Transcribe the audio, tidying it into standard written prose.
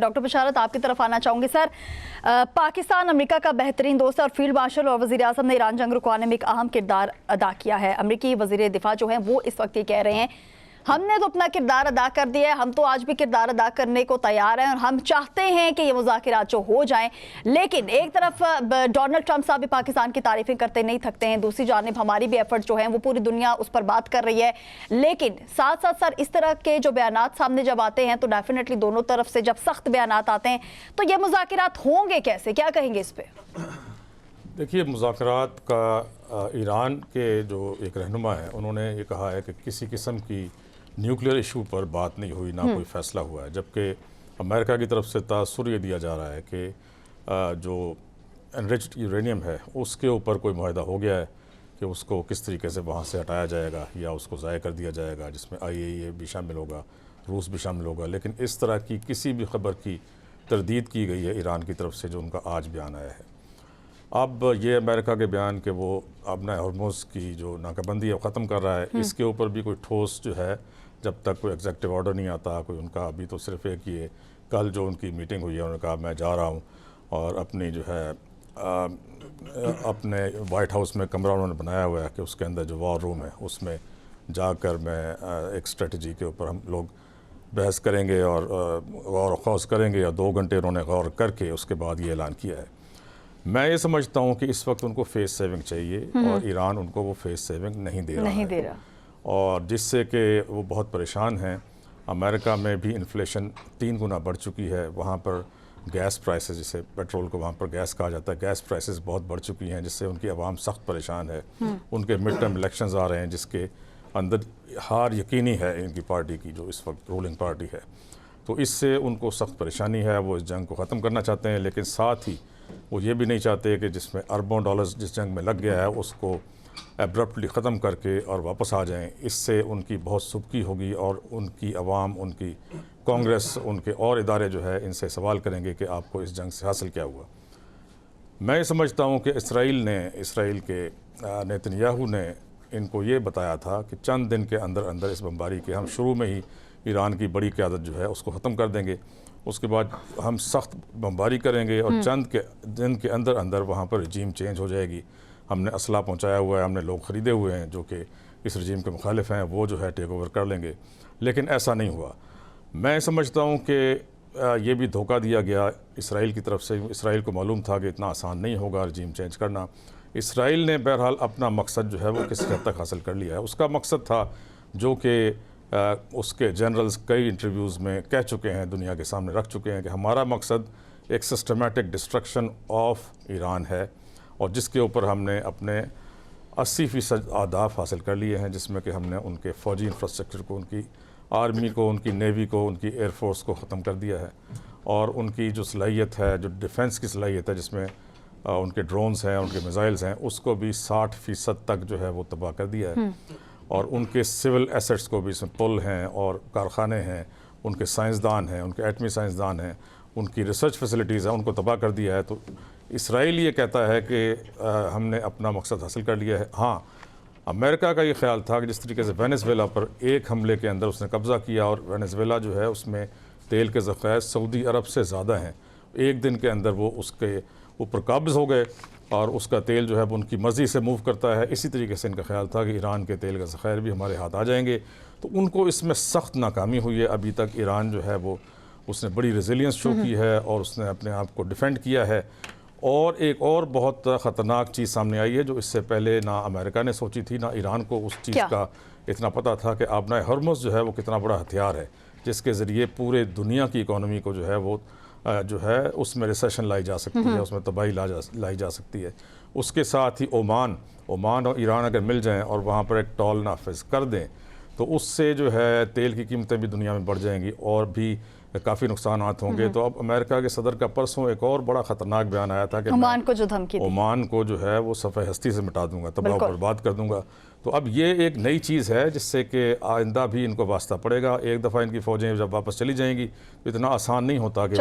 Doctor बशारत आपकी तरफ आना चाहूँगी। सर, पाकिस्तान अमेरिका का बेहतरीन दोस्त है और फील्ड मार्शल और वज़ीर आज़म ने ईरान जंग रुकवाने में एक अहम किरदार अदा किया है। अमेरिकी वज़ीर दिफा जो हैं वो इस वक्त ये कह रहे हैं हमने तो अपना किरदार अदा कर दिया है, हम तो आज भी किरदार अदा करने को तैयार हैं और हम चाहते हैं कि ये मुज़ाकिरात जो हो जाएं। लेकिन एक तरफ डोनाल्ड ट्रंप साहब भी पाकिस्तान की तारीफ़ें करते नहीं थकते हैं, दूसरी जानिब हमारी भी एफर्ट्स जो हैं वो पूरी दुनिया उस पर बात कर रही है। लेकिन साथ साथ सर इस तरह के जो बयानात सामने जब आते हैं तो डेफिनेटली दोनों तरफ से जब सख्त बयानात आते हैं तो ये मुज़ाकिरात होंगे कैसे, क्या कहेंगे इस पर? देखिए, मुज़ाकरात का ईरान के जो एक रहनुमा है उन्होंने ये कहा है कि किसी किस्म की न्यूक्लियर इशू पर बात नहीं हुई, ना कोई फ़ैसला हुआ है, जबकि अमेरिका की तरफ से तासुर ये दिया जा रहा है कि जो एनरिच्ड यूरेनियम है उसके ऊपर कोई मुआहदा हो गया है कि उसको किस तरीके से वहाँ से हटाया जाएगा या उसको ज़ाय कर दिया जाएगा, जिसमें IAEA भी शामिल होगा, रूस भी शामिल होगा। लेकिन इस तरह की किसी भी खबर की तरदीद की गई है ईरान की तरफ से, जो उनका आज बयान आया है। अब ये अमेरिका के बयान के वो अपना हॉर्मोज की जो नाकाबंदी है ख़त्म कर रहा है, इसके ऊपर भी कोई ठोस जो है जब तक कोई एग्जेक्टिव ऑर्डर नहीं आता कोई उनका, अभी तो सिर्फ एक ये कल जो उनकी मीटिंग हुई है उन्होंने कहा मैं जा रहा हूँ और अपनी जो है अपने वाइट हाउस में कमरा उन्होंने बनाया हुआ है कि उसके अंदर जो वॉर रूम है उसमें जाकर मैं एक स्ट्रेटजी के ऊपर हम लोग बहस करेंगे और गौर ख़ौस करेंगे, या 2 घंटे उन्होंने गौर करके उसके बाद ये ऐलान किया है। मैं ये समझता हूँ कि इस वक्त उनको फेस सेविंग चाहिए और ईरान उनको वो फेस सेविंग नहीं दे रहा और जिससे कि वो बहुत परेशान हैं। अमेरिका में भी इन्फ्लेशन 3 गुना बढ़ चुकी है, वहाँ पर गैस प्राइसेस, जिसे पेट्रोल को वहाँ पर गैस कहा जाता है, गैस प्राइसेस बहुत बढ़ चुकी हैं जिससे उनकी आवाम सख्त परेशान है। उनके मिड टर्म इलेक्शंस आ रहे हैं जिसके अंदर हार यकीनी है इनकी पार्टी की जो इस वक्त रूलिंग पार्टी है, तो इससे उनको सख्त परेशानी है। वो इस जंग को ख़त्म करना चाहते हैं, लेकिन साथ ही वो ये भी नहीं चाहते कि जिसमें अरबों डॉलर्स जिस जंग में लग गया है उसको एब्रप्टली ख़त्म करके और वापस आ जाएं। इससे उनकी बहुत सुबकी होगी और उनकी आवाम, उनकी कांग्रेस, उनके और इदारे जो है इनसे सवाल करेंगे कि आपको इस जंग से हासिल क्या हुआ। मैं समझता हूँ कि इसराइल के नेतन्याहू ने इनको ये बताया था कि चंद दिन के अंदर अंदर इस बमबारी के हम शुरू में ही ईरान की बड़ी क़यादत जो है उसको ख़त्म कर देंगे, उसके बाद हम सख्त बमबारी करेंगे और चंद के दिन के अंदर अंदर वहाँ पर रजीम चेंज हो जाएगी। हमने असला पहुँचाया हुआ है, हमने लोग ख़रीदे हुए हैं जो कि इस रजीम के मुखालिफ हैं, वो जो है टेक ओवर कर लेंगे। लेकिन ऐसा नहीं हुआ। मैं समझता हूँ कि ये भी धोखा दिया गया इसराइल की तरफ से। इसराइल को मालूम था कि इतना आसान नहीं होगा रजीम चेंज करना। इसराइल ने बहरहाल अपना मकसद जो है वो किसी हद तक हासिल कर लिया है। उसका मकसद था जो कि उसके जनरल्स कई इंटरव्यूज़ में कह चुके हैं, दुनिया के सामने रख चुके हैं कि हमारा मकसद एक सिस्टमेटिक डिस्ट्रक्शन ऑफ ईरान है और जिसके ऊपर हमने अपने 80% अहदाफ हासिल कर लिए हैं, जिसमें कि हमने उनके फ़ौजी इंफ्रास्ट्रक्चर को, उनकी आर्मी को, उनकी नेवी को, उनकी एयरफोर्स को ख़त्म कर दिया है और उनकी जो सलाहियत है, जो डिफेंस की सलाहियत है जिसमें उनके ड्रोन्स हैं, उनके मिसाइल्स हैं, उसको भी 60% तक जो है वो तबाह कर दिया है और उनके सिविल एसेट्स को भी, इसमें पुल हैं और कारखाने हैं, उनके साइंसदान हैं, उनके एटमी साइंसदान हैं, उनकी रिसर्च फैसिलिटीज़ हैं, उनको तबाह कर दिया है। तो इसराइल ये कहता है कि हमने अपना मकसद हासिल कर लिया है। हाँ, अमेरिका का ये ख्याल था कि जिस तरीके से वेनेज़ुएला पर एक हमले के अंदर उसने कब्ज़ा किया और वेनेज़ुएला जो है उसमें तेल के ज़ख़ायर सऊदी अरब से ज़्यादा हैं, एक दिन के अंदर वो उसके ऊपर काबिज़ हो गए और उसका तेल जो है वो उनकी मर्ज़ी से मूव करता है। इसी तरीके से इनका ख्याल था कि ईरान के तेल का ज़ख़ायर भी हमारे हाथ आ जाएंगे। तो उनको इसमें सख्त नाकामी हुई है। अभी तक ईरान जो है वो उसने बड़ी रेजिलियंस शो की है और उसने अपने आप को डिफेंड किया है। और एक और बहुत ख़तरनाक चीज़ सामने आई है जो इससे पहले ना अमेरिका ने सोची थी, ना ईरान को उस चीज़ का इतना पता था कि आबनाए हॉर्मुज़ जो है वो कितना बड़ा हथियार है जिसके ज़रिए पूरे दुनिया की इकॉनमी को जो है वो जो है उसमें रिसेशन लाई जा सकती है, उसमें तबाही लाई जा सकती है। उसके साथ ही ओमान और ईरान अगर मिल जाएं और वहाँ पर एक टॉल नाफिज कर दें तो उससे जो है तेल की कीमतें भी दुनिया में बढ़ जाएंगी और भी काफ़ी नुकसानात होंगे। तो अब अमेरिका के सदर का परसों एक और बड़ा ख़तरनाक बयान आया था कि ओमान को जो धमकी दी, ओमान को जो है वो सफ़े हस्ती से मिटा दूंगा, तबाह बर्बाद कर दूंगा। तो अब ये एक नई चीज़ है जिससे कि आइंदा भी इनको वास्ता पड़ेगा। एक दफ़ा इनकी फ़ौजें जब वापस चली जाएंगी तो इतना आसान नहीं होता कि